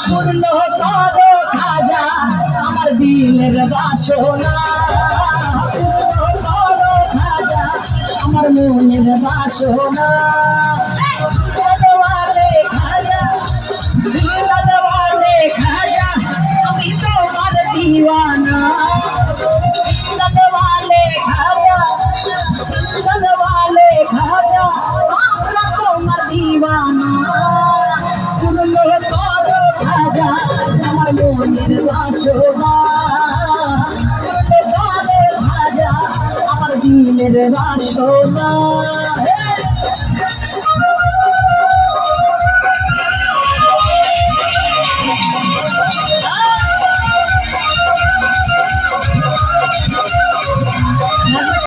পূর্ণ করো খাজা আমার দিলের বাসনা, পূর্ণ করো খাজা আমার মনের বাসনা। দিলওয়ালে খাজা, দিলওয়ালে খাজা আমি তোমার দিওয়ানা, দিলওয়ালে খাজা, দিলওয়ালে খাজা আমরা তোমার দিওয়ানা। পূর্ণ করো খাজা আমার মনের বাসনা, পূর্ণ করো খাজা আমার দিলের বাসনা।